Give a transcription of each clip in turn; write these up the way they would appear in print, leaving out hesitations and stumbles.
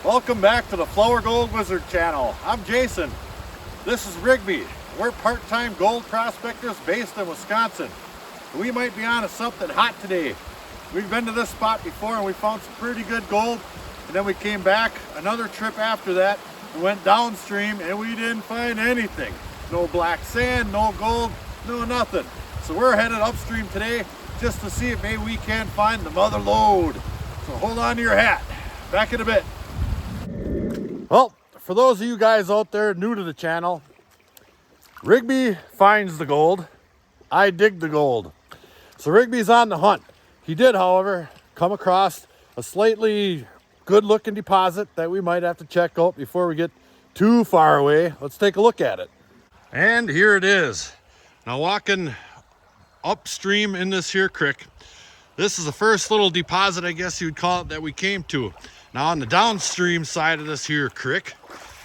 Welcome back to the Flourgoldwizards channel. I'm Jason. This is Rigby. We're part-time gold prospectors based in Wisconsin. We might be on to something hot today. We've been to this spot before and we found some pretty good gold, and then we came back another trip after that and went downstream and we didn't find anything. No black sand, no gold, no nothing. So we're headed upstream today just to see if maybe we can find the mother lode. So hold on to your hat. Back in a bit. Well, for those of you guys out there new to the channel, Rigby finds the gold. I dig the gold. So Rigby's on the hunt. He did, however, come across a slightly good looking deposit that we might have to check out before we get too far away. Let's take a look at it. And here it is. Now walking upstream in this here creek, this is the first little deposit, I guess you'd call it, that we came to. Now on the downstream side of this here creek,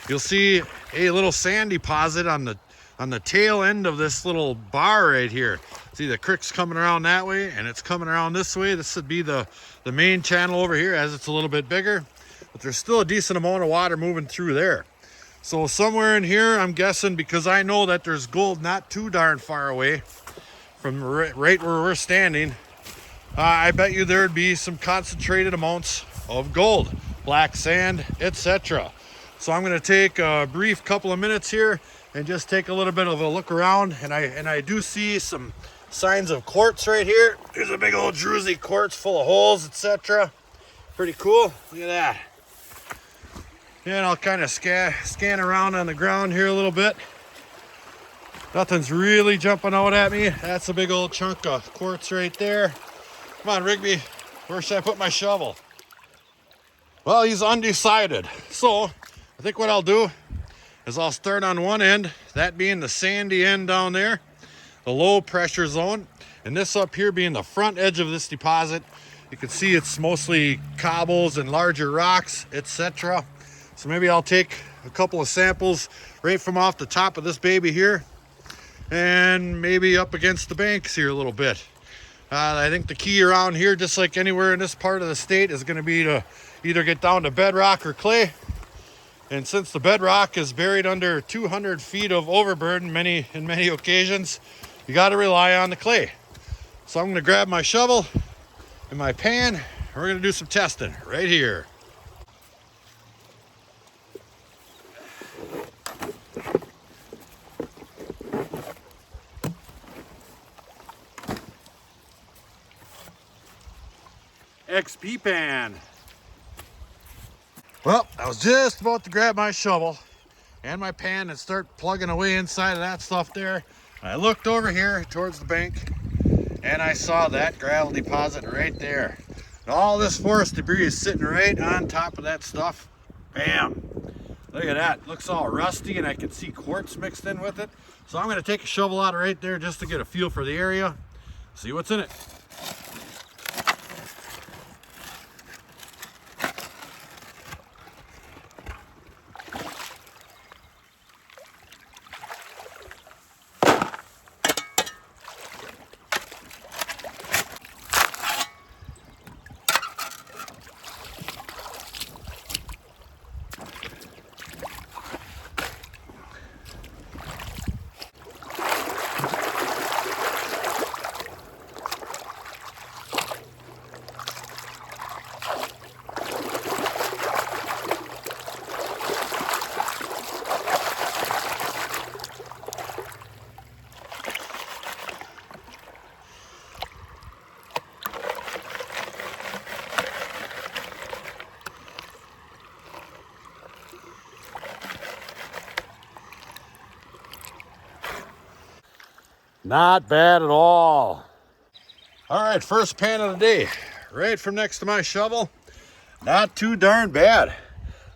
you'll see a little sand deposit on the tail end of this little bar right here. See, the creek's coming around that way and it's coming around this way. This would be the main channel over here as it's a little bit bigger, but there's still a decent amount of water moving through there. So somewhere in here, I'm guessing, because I know that there's gold not too darn far away from right where we're standing, I bet you there'd be some concentrated amounts of gold, black sand, etc. So I'm going to take a brief couple of minutes here and just take a little bit of a look around, and I do see some signs of quartz right here. There's a big old druzy quartz full of holes, etc. Pretty cool. Look at that. And I'll kind of scan around on the ground here a little bit. Nothing's really jumping out at me. That's a big old chunk of quartz right there. Come on, Rigby, where should I put my shovel? Well, he's undecided. So I think what I'll do is I'll start on one end, that being the sandy end down there, the low pressure zone, and this up here being the front edge of this deposit. You can see it's mostly cobbles and larger rocks, etc. So maybe I'll take a couple of samples right from off the top of this baby here and maybe up against the banks here a little bit. I think the key around here, just like anywhere in this part of the state, is going to be to either get down to bedrock or clay. And since the bedrock is buried under 200 feet of overburden in many occasions, you got to rely on the clay. So I'm going to grab my shovel and my pan, and we're going to do some testing right here. XP pan. Well, I was just about to grab my shovel and my pan and start plugging away inside of that stuff there. I looked over here towards the bank and I saw that gravel deposit right there. And all this forest debris is sitting right on top of that stuff. Bam! Look at that. It looks all rusty and I can see quartz mixed in with it. So I'm going to take a shovel out right there just to get a feel for the area. See what's in it. Not bad at all. All right, first pan of the day, right from next to my shovel. Not too darn bad.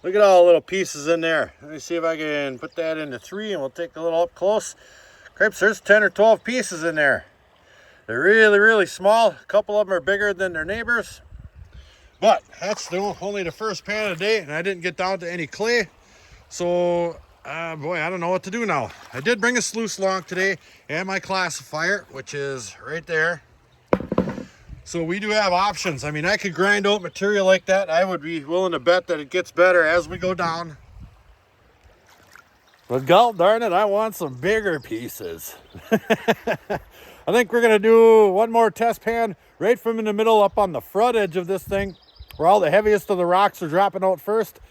Look at all the little pieces in there. Let me see if I can put that into 3 and we'll take a little up close. Cripes, there's 10 or 12 pieces in there. They're really, really small. A couple of them are bigger than their neighbors. But that's only the first pan of the day, and I didn't get down to any clay. So boy, I don't know what to do now. I did bring a sluice along today and my classifier, which is right there. So we do have options. I mean, I could grind out material like that. I would be willing to bet that it gets better as we go down. But god darn it, I want some bigger pieces. I think we're gonna do one more test pan right from in the middle up on the front edge of this thing, where all the heaviest of the rocks are dropping out first,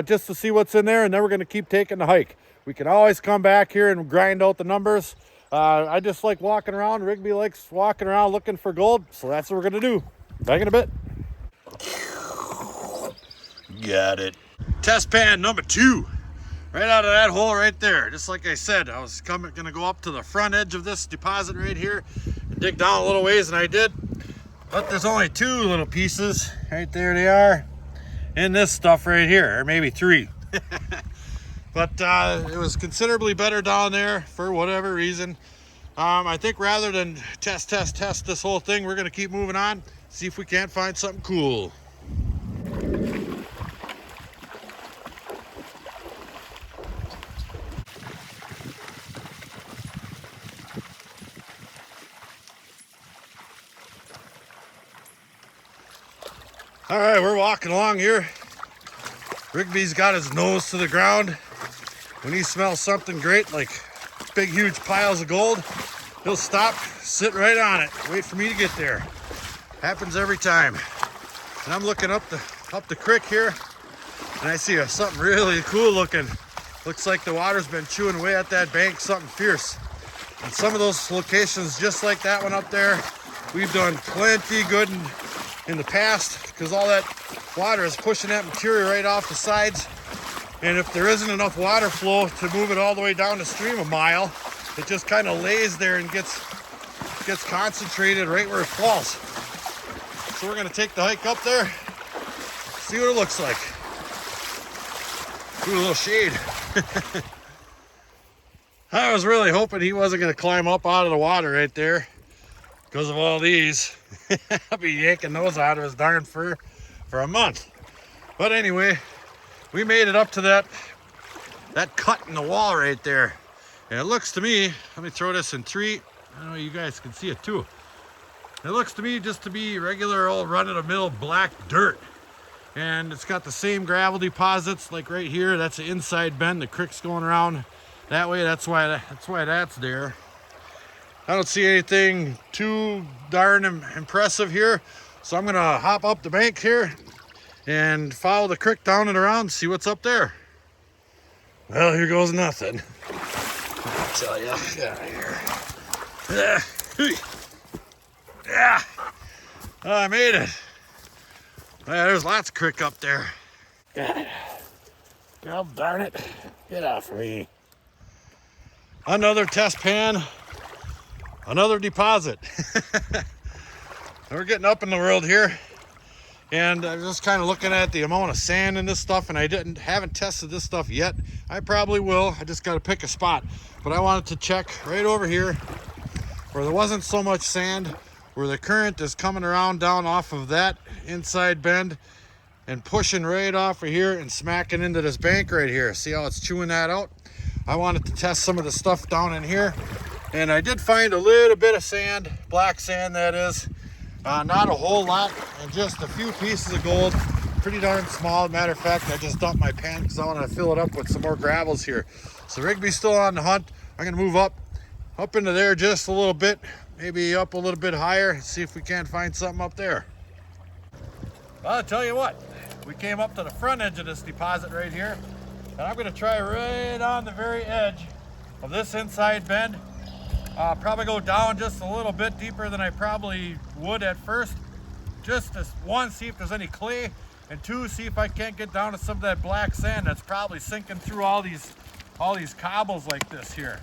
just to see what's in there, and then we're gonna keep taking the hike. We can always come back here and grind out the numbers. I just like walking around. Rigby likes walking around looking for gold, so that's what we're gonna do. Back in a bit. Got it. Test pan number 2. Right out of that hole right there. Just like I said, I was gonna go up to the front edge of this deposit right here and dig down a little ways, and I did. But there's only 2 little pieces. Right there they are. In this stuff right here, or maybe 3. But it was considerably better down there for whatever reason. I think rather than test this whole thing, we're gonna keep moving on, see if we can't find something cool. All right, we're walking along here. Rigby's got his nose to the ground. When he smells something great, like big, huge piles of gold, he'll stop, sit right on it, wait for me to get there. Happens every time. And I'm looking up the creek here, and I see something really cool looking. Looks like the water's been chewing away at that bank, something fierce. And some of those locations, just like that one up there, we've done plenty good in the past, because all that water is pushing that material right off the sides. And if there isn't enough water flow to move it all the way down the stream a mile, it just kind of lays there and gets concentrated right where it falls. So we're gonna take the hike up there, see what it looks like. Do a little shade. I was really hoping he wasn't gonna climb up out of the water right there because of all these. I'll be yanking those out of his darn fur for a month. But anyway, we made it up to that cut in the wall right there. And it looks to me, let me throw this in 3. I know you guys can see it too. It looks to me just to be regular old run-of-the-mill black dirt. And it's got the same gravel deposits like right here. That's the inside bend. The creek's going around that way. That's why that's there. I don't see anything too darn impressive here. So I'm gonna hop up the bank here and follow the creek down and around, see what's up there. Well, here goes nothing. I'll tell you, get out of here. Yeah, I made it. Yeah, there's lots of creek up there. God darn it, get off me. Another test pan, another deposit. We're getting up in the world here, and I'm just kind of looking at the amount of sand in this stuff, and I haven't tested this stuff yet. I probably will. I just got to pick a spot. But I wanted to check right over here where there wasn't so much sand, where the current is coming around down off of that inside bend and pushing right off of here and smacking into this bank right here. See how it's chewing that out? I wanted to test some of the stuff down in here, and I did find a little bit of sand, black sand that is. Not a whole lot, and just a few pieces of gold. Pretty darn small. Matter of fact, I just dumped my pan because I want to fill it up with some more gravels here. So Rigby's still on the hunt. I'm going to move up into there just a little bit, maybe up a little bit higher, see if we can't find something up there. Well, I'll tell you what, we came up to the front edge of this deposit right here, and I'm going to try right on the very edge of this inside bend. Probably go down just a little bit deeper than I probably would at first. Just to, 1, see if there's any clay, and 2, see if I can't get down to some of that black sand that's probably sinking through all these cobbles like this here.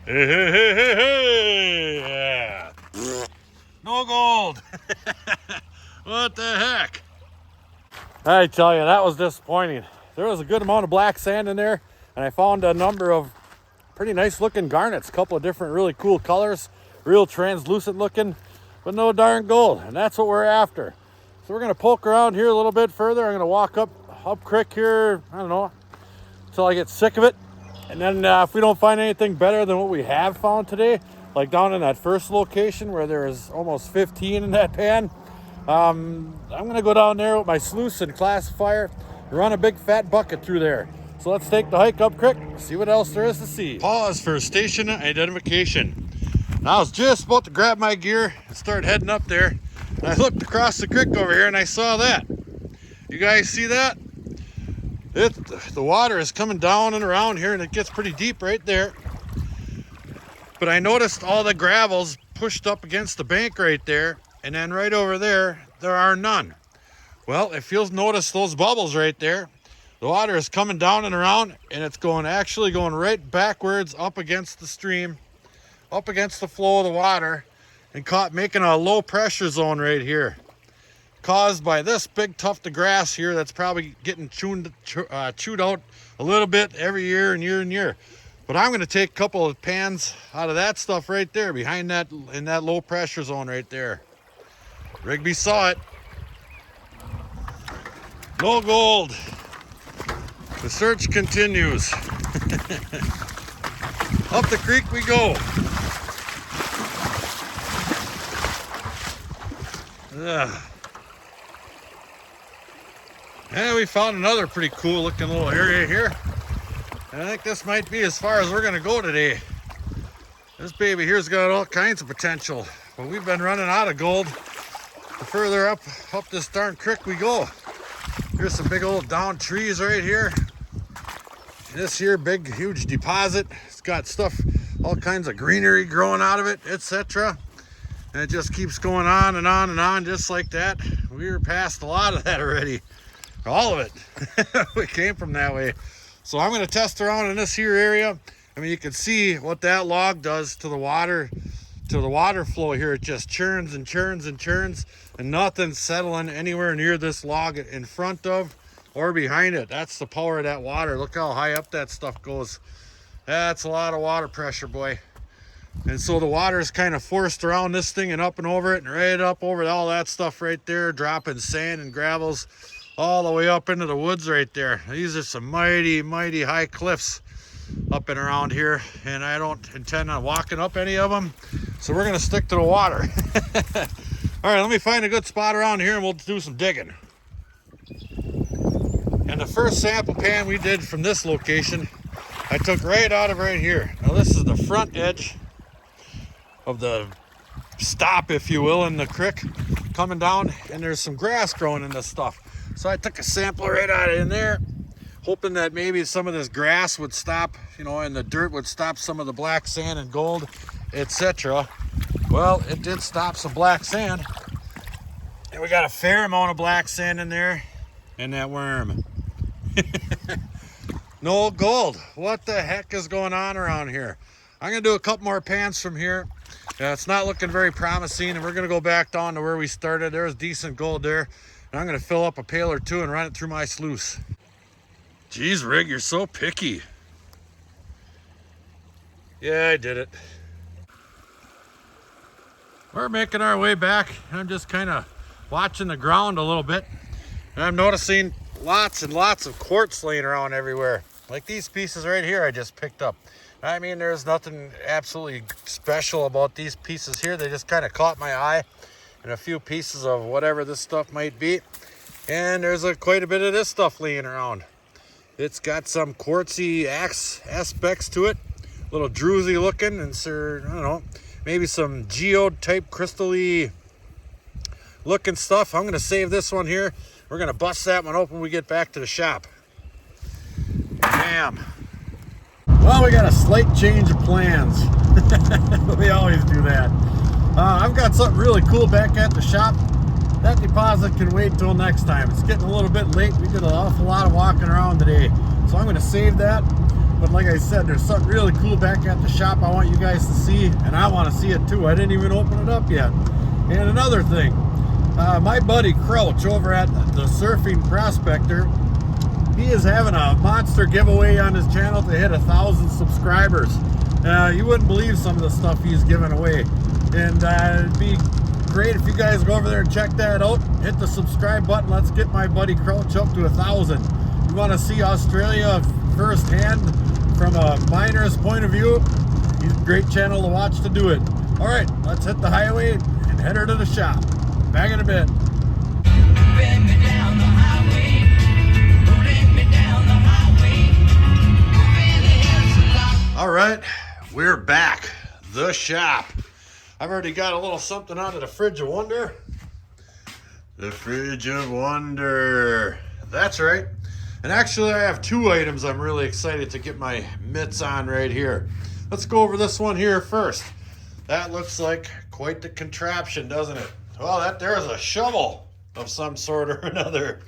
Hey, hey, hey, hey, hey! Yeah. No gold. What the heck? I tell you, that was disappointing. There was a good amount of black sand in there, and I found a number of pretty nice looking garnets, a couple of different really cool colors, real translucent looking, but no darn gold, and that's what we're after. So we're gonna poke around here a little bit further. I'm gonna walk up creek here, I don't know, until I get sick of it. And then if we don't find anything better than what we have found today, like down in that first location where there's almost 15 in that pan, I'm gonna go down there with my sluice and classifier and run a big fat bucket through there. So let's take the hike up creek, see what else there is to see. Pause for station identification. And I was just about to grab my gear and start heading up there. And I looked across the creek over here and I saw that. You guys see that? The water is coming down and around here and it gets pretty deep right there. But I noticed all the gravel's pushed up against the bank right there, and then right over there are none. Well, if you'll notice those bubbles right there, the water is coming down and around, and it's actually going right backwards up against the stream, up against the flow of the water, and making a low pressure zone right here, caused by this big tuft of grass here that's probably getting chewed out a little bit every year and year and year. But I'm going to take a couple of pans out of that stuff right there behind that, in that low pressure zone right there. Rigby saw it. No gold. The search continues. Up the creek we go. And we found another pretty cool looking little area here. And I think this might be as far as we're gonna go today. This baby here's got all kinds of potential, but we've been running out of gold the further up this darn creek we go. Here's some big old down trees right here. This here big huge deposit, it's got stuff, all kinds of greenery growing out of it, etc. And it just keeps going on and on and on just like that. We were past a lot of that already. All of it. We came from that way. So I'm going to test around in this here area. I mean, you can see what that log does to the water flow here. It just churns and churns and churns, and nothing's settling anywhere near this log in front of or behind it. That's the power of that water. Look how high up that stuff goes. That's a lot of water pressure, boy. And so the water is kind of forced around this thing and up and over it and right up over all that stuff right there, dropping sand and gravels all the way up into the woods right there. These are some mighty, mighty high cliffs up and around here, and I don't intend on walking up any of them, so we're gonna stick to the water. All right, let me find a good spot around here and we'll do some digging. And the first sample pan we did from this location, I took right out of right here. Now this is the front edge of the stop, if you will, in the creek coming down, and there's some grass growing in this stuff. So I took a sample right out of in there, hoping that maybe some of this grass would stop, you know, and the dirt would stop some of the black sand and gold, etc. Well, it did stop some black sand, and we got a fair amount of black sand in there, and that worm. No gold. What the heck is going on around here? I'm gonna do a couple more pans from here. It's not looking very promising, and we're gonna go back down to where we started. There's decent gold there. And I'm gonna fill up a pail or two and run it through my sluice. Geez, Rig, you're so picky. Yeah, I did it. We're making our way back. I'm just kind of watching the ground a little bit. And I'm noticing lots and lots of quartz laying around everywhere. Like these pieces right here I just picked up. I mean, there's nothing absolutely special about these pieces here. They just kind of caught my eye. And a few pieces of whatever this stuff might be. And there's quite a bit of this stuff laying around. It's got some quartzy aspects to it. A little druzy looking, and I don't know, maybe some geode type crystally looking stuff. I'm gonna save this one here. We're gonna bust that one open when we get back to the shop. Bam. Well, we got a slight change of plans. We always do that. I've got something really cool back at the shop. That deposit can wait till next time. It's getting a little bit late. We did an awful lot of walking around today. So I'm going to save that. but like I said, there's something really cool back at the shop I want you guys to see, and I want to see it too. I didn't even open it up yet. And another thing, my buddy Crouch over at the Surfing Prospector, he is having a monster giveaway on his channel to hit 1,000 subscribers. You wouldn't believe some of the stuff he's giving away, and it'd be great if you guys go over there and check that out. Hit the subscribe button. Let's get my buddy Crouch up to 1,000. You want to see Australia firsthand from a miner's point of view? He's a great channel to watch to do it. All right, let's hit the highway and head her to the shop. Back in a bit. All right, we're back. The shop. I've already got a little something out of the fridge of wonder. The fridge of wonder. That's right. And actually, I have two items I'm really excited to get my mitts on right here. Let's go over this one here first. That looks like quite the contraption, doesn't it? Well, there's a shovel of some sort or another.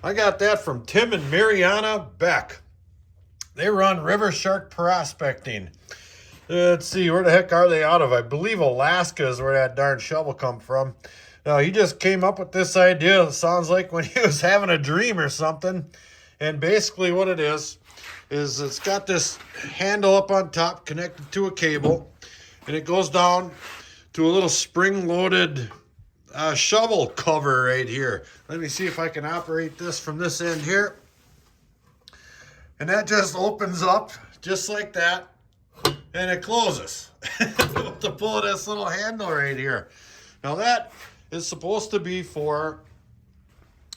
I got that from Tim and Mariana Beck. They run River Shark Prospecting. Let's see, where the heck are they out of? I believe Alaska is where that darn shovel come from. Now, he just came up with this idea. It sounds like when he was having a dream or something. And basically what it is it's got this handle up on top connected to a cable. And it goes down to a little spring-loaded shovel cover right here. Let me see if I can operate this from this end here. And that just opens up just like that. And it closes with the pull of this little handle right here. Now that is supposed to be for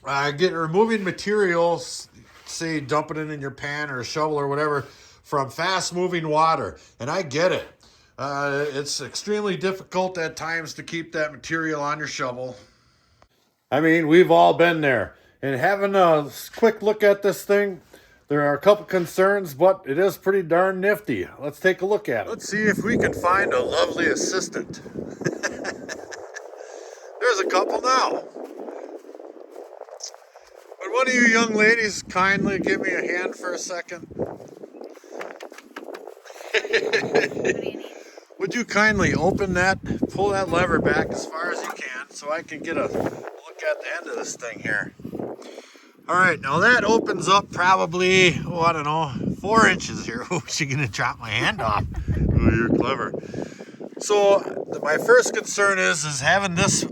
removing materials, say dumping it in your pan or a shovel or whatever, from fast moving water. And I get it. It's extremely difficult at times to keep that material on your shovel. I mean, we've all been there. And having a quick look at this thing, there are a couple concerns, but it is pretty darn nifty. Let's take a look at it. Let's see if we can find a lovely assistant. There's a couple now. Would one of you young ladies kindly give me a hand for a second? Would you kindly open that, pull that lever back as far as you can so I can get a look at the end of this thing here. All right, now that opens up probably, I don't know, 4 inches here. Oh, she's gonna drop my hand off. Oh, you're clever. So my first concern is having this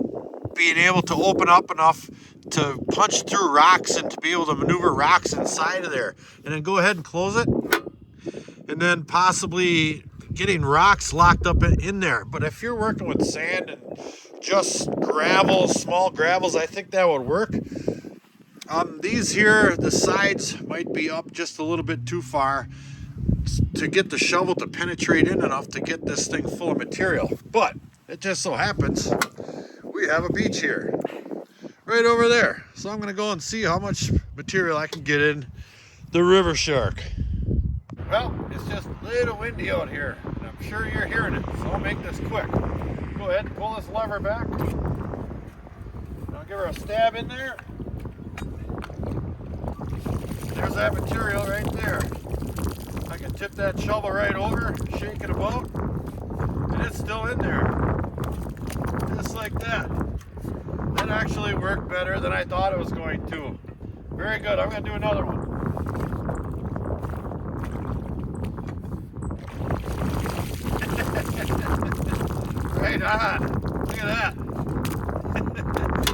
being able to open up enough to punch through rocks and to be able to maneuver rocks inside of there. And then go ahead and close it. And then possibly getting rocks locked up in there. But if you're working with sand and just gravel, small gravels, I think that would work. These here, the sides might be up just a little bit too far to get the shovel to penetrate in enough to get this thing full of material. But it just so happens we have a beach here, right over there. So I'm gonna go and see how much material I can get in the River Shark. Well, it's just a little windy out here, and I'm sure you're hearing it, so I'll make this quick. Go ahead and pull this lever back. I'll give her a stab in there. There's that material right there. I can tip that shovel right over, shake it about, and it's still in there. Just like that. That actually worked better than I thought it was going to. Very good. I'm going to do another one. Right on. Look at that.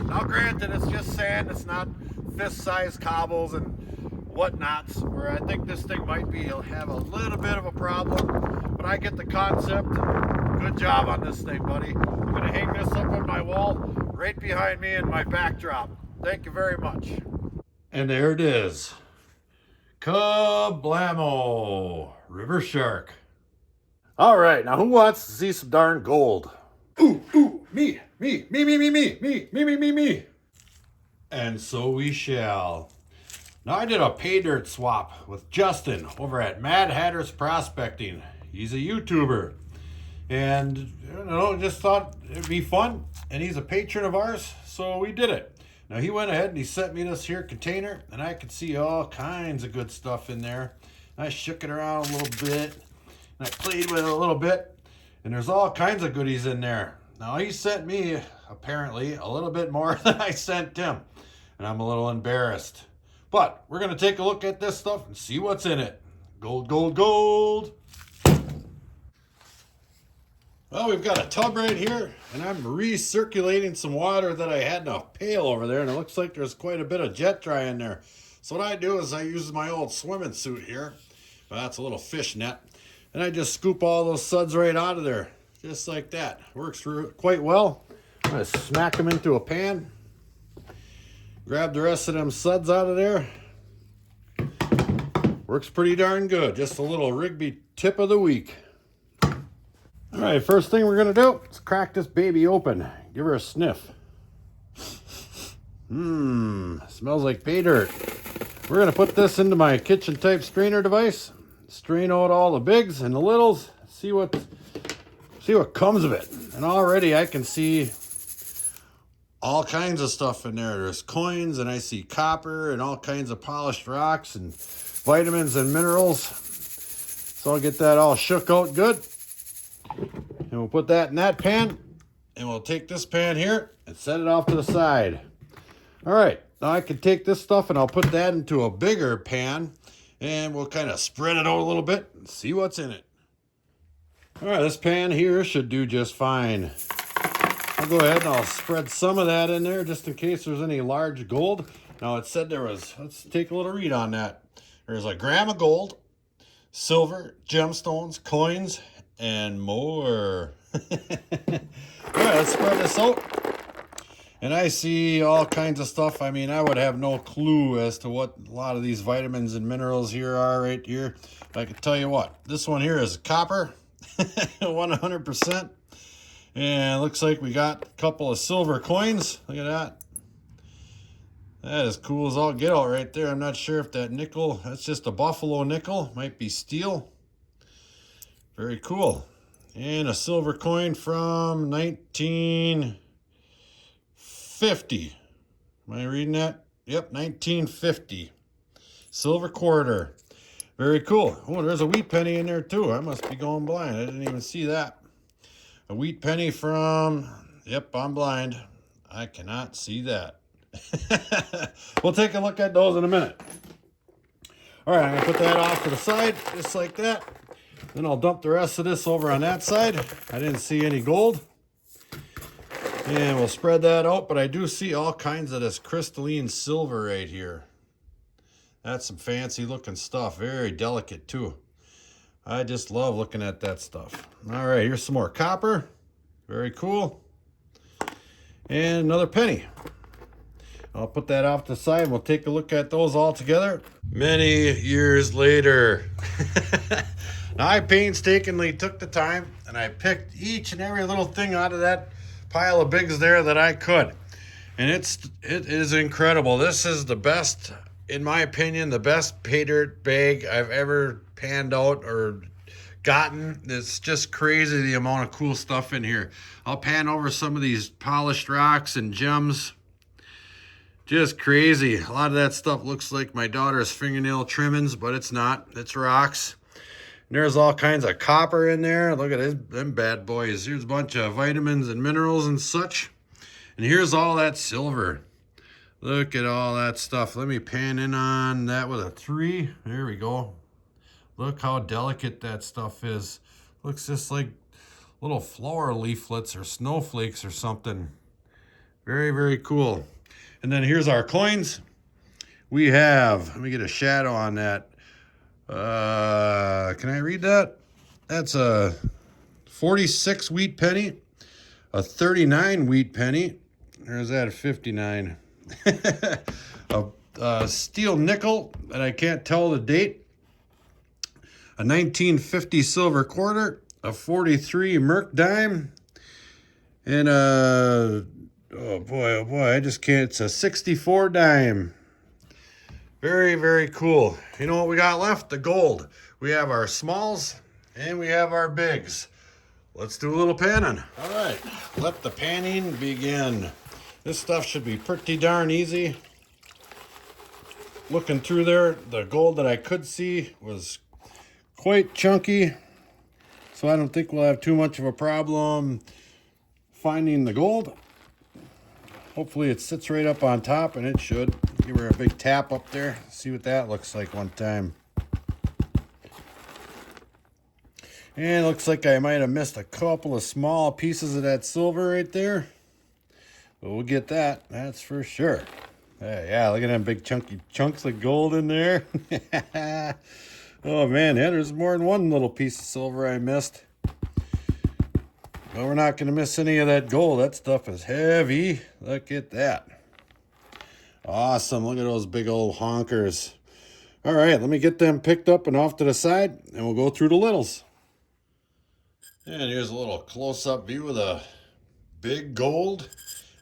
Now granted, it's just sand. It's not fist-sized cobbles and whatnots, where I think this thing might have a little bit of a problem, but I get the concept. Good job on this thing, buddy. I'm going to hang this up on my wall right behind me in my backdrop. Thank you very much. And there it is. Kablamo! River Shark. All right, now who wants to see some darn gold? Ooh, ooh, me. And so we shall. Now I did a Paydirt swap with Justin over at Mad Hatter's Prospecting. He's a YouTuber. And, just thought it'd be fun. And he's a patron of ours, so we did it. Now he went ahead and he sent me this here container, and I could see all kinds of good stuff in there. I shook it around a little bit, and I played with it a little bit, and there's all kinds of goodies in there. Now, he sent me, apparently, a little bit more than I sent him, and I'm a little embarrassed. But we're going to take a look at this stuff and see what's in it. Gold, gold, gold. Well, we've got a tub right here, and I'm recirculating some water that I had in a pail over there, and it looks like there's quite a bit of jet dry in there. So what I do is I use my old swimming suit here. Well, that's a little fish net. And I just scoop all those suds right out of there, just like that. Works quite well. I'm going to smack them into a pan. Grab the rest of them suds out of there. Works pretty darn good. Just a little Rigby tip of the week. All right, first thing we're gonna do is crack this baby open. Give her a sniff. Smells like Paydirt. We're gonna put this into my kitchen type strainer device. Strain out all the bigs and the littles. See what comes of it. And already I can see all kinds of stuff in there. There's coins, and I see copper and all kinds of polished rocks and vitamins and minerals. So I'll get that all shook out good. And we'll put that in that pan, and we'll take this pan here and set it off to the side. All right, now I can take this stuff and I'll put that into a bigger pan, and we'll kind of spread it out a little bit and see what's in it. All right, this pan here should do just fine. I'll go ahead and I'll spread some of that in there just in case there's any large gold. Now it said there was, let's take a little read on that. There's a gram of gold, silver, gemstones, coins, and more. All right, let's spread this out. And I see all kinds of stuff. I mean, I would have no clue as to what a lot of these vitamins and minerals here are right here. But I can tell you what, this one here is copper, 100%. And it looks like we got a couple of silver coins. Look at that. That is cool as all get out right there. I'm not sure if that nickel, that's just a buffalo nickel. Might be steel. Very cool. And a silver coin from 1950. Am I reading that? Yep, 1950. Silver quarter. Very cool. Oh, there's a wheat penny in there too. I must be going blind. I didn't even see that. A wheat penny from, yep, I'm blind. I cannot see that. We'll take a look at those in a minute. All right, I'm going to put that off to the side, just like that. Then I'll dump the rest of this over on that side. I didn't see any gold. And we'll spread that out, but I do see all kinds of this crystalline silver right here. That's some fancy looking stuff. Very delicate too. I just love looking at that stuff. All right, here's some more copper. Very cool. And another penny. I'll put that off to the side and we'll take a look at those all together. Many years later. Now, I painstakingly took the time and I picked each and every little thing out of that pile of bigs there that I could. And it is incredible. This is the best, in my opinion, the best Paydirt bag I've ever panned out or gotten. It's just crazy the amount of cool stuff in here. I'll pan over some of these polished rocks and gems. Just crazy. A lot of that stuff looks like my daughter's fingernail trimmings, but it's not. It's rocks. And there's all kinds of copper in there. Look at them bad boys. Here's a bunch of vitamins and minerals and such. And here's all that silver. Look at all that stuff. Let me pan in on that with a 3. There we go. Look how delicate that stuff is. Looks just like little flower leaflets or snowflakes or something. Very, very cool. And then here's our coins. We have, let me get a shadow on that. Can I read that? That's a 46 wheat penny, a 39 wheat penny. Or is that a 59? a steel nickel, and I can't tell the date. A 1950 silver quarter, a 43 Merc dime, and a, oh boy, I just can't, it's a 64 dime. Very, very cool. You know what we got left? The gold. We have our smalls and we have our bigs. Let's do a little panning. All right, let the panning begin. This stuff should be pretty darn easy. Looking through there, the gold that I could see was quite chunky, so I don't think we'll have too much of a problem finding the gold. Hopefully it sits right up on top, and it should. Give her a big tap up there. See what that looks like one time. And it looks like I might have missed a couple of small pieces of that silver right there. But we'll get that, that's for sure. Yeah, look at them big chunky chunks of gold in there. Oh man, yeah, there's more than one little piece of silver I missed. But we're not going to miss any of that gold. That stuff is heavy. Look at that. Awesome, look at those big old honkers. All right, let me get them picked up and off to the side, and we'll go through the littles. And here's a little close-up view of the big gold.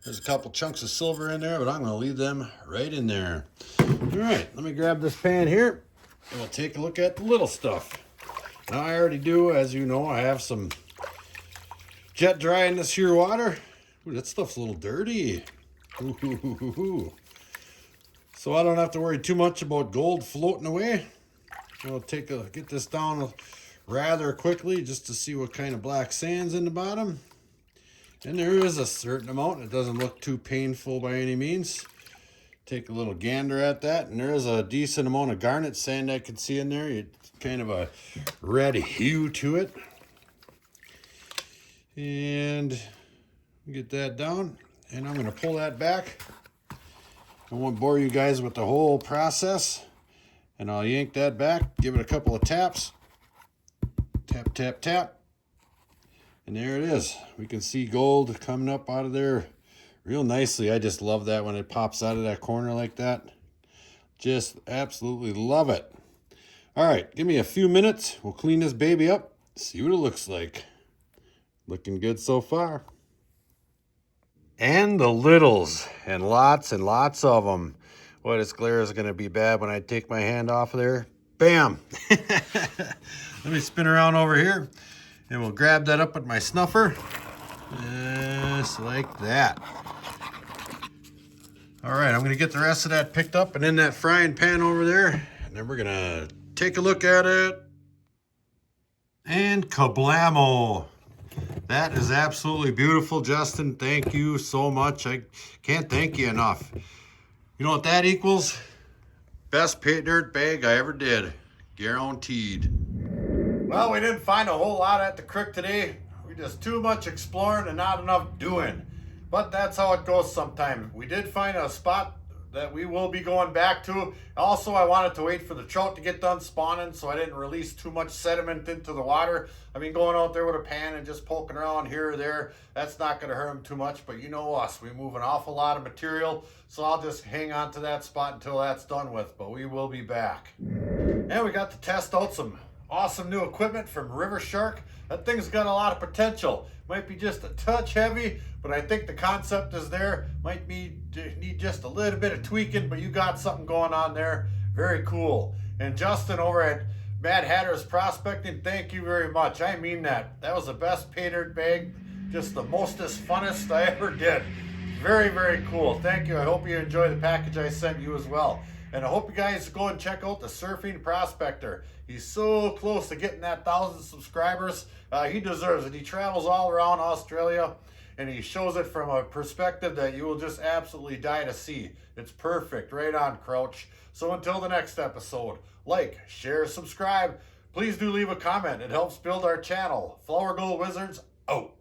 There's a couple chunks of silver in there, but I'm going to leave them right in there. All right, let me grab this pan here, and we'll take a look at the little stuff. Now, I already do, as you know, I have some jet dry in this here water. Ooh, that stuff's a little dirty. Ooh. So I don't have to worry too much about gold floating away. I'll get this down rather quickly just to see what kind of black sand's in the bottom. And there is a certain amount. It doesn't look too painful by any means. Take a little gander at that, and there is a decent amount of garnet sand I can see in there. It's kind of a red hue to it. And get that down, and I'm going to pull that back. I won't bore you guys with the whole process, and I'll yank that back, give it a couple of taps. Tap, tap, tap. And there it is. We can see gold coming up out of there real nicely. I just love that when it pops out of that corner like that. Just absolutely love it. All right, give me a few minutes. We'll clean this baby up, see what it looks like. Looking good so far. And the littles, and lots of them. Boy, this glare is going to be bad when I take my hand off of there. Bam! Let me spin around over here, and we'll grab that up with my snuffer. Just like that. All right, I'm going to get the rest of that picked up and in that frying pan over there, and then we're going to take a look at it. And kablamo! That is absolutely beautiful, Justin. Thank you so much. I can't thank you enough. You know what that equals? Best pay dirt bag I ever did. Guaranteed. Well, we didn't find a whole lot at the creek today. We just too much exploring and not enough doing. But that's how it goes sometimes. We did find a spot that we will be going back to. Also, I wanted to wait for the trout to get done spawning so I didn't release too much sediment into the water. I mean, going out there with a pan and just poking around here or there, that's not going to hurt them too much. But you know us, we move an awful lot of material, so I'll just hang on to that spot until that's done with. But we will be back. And we got to test out some awesome new equipment from River Shark. That thing's got a lot of potential. Might be just a touch heavy, but I think the concept is there. Might need just a little bit of tweaking, but you got something going on there. Very cool. And Justin over at Mad Hatter's Prospecting, thank you very much. I mean that. That was the best pay dirt bag. Just the mostest funnest I ever did. Very, very cool. Thank you. I hope you enjoy the package I sent you as well. And I hope you guys go and check out the Surfing Prospector. He's so close to getting that 1,000 subscribers. He deserves it. He travels all around Australia, and he shows it from a perspective that you will just absolutely die to see. It's perfect. Right on, Crouch. So until the next episode, like, share, subscribe. Please do leave a comment. It helps build our channel. Flourgoldwizards out.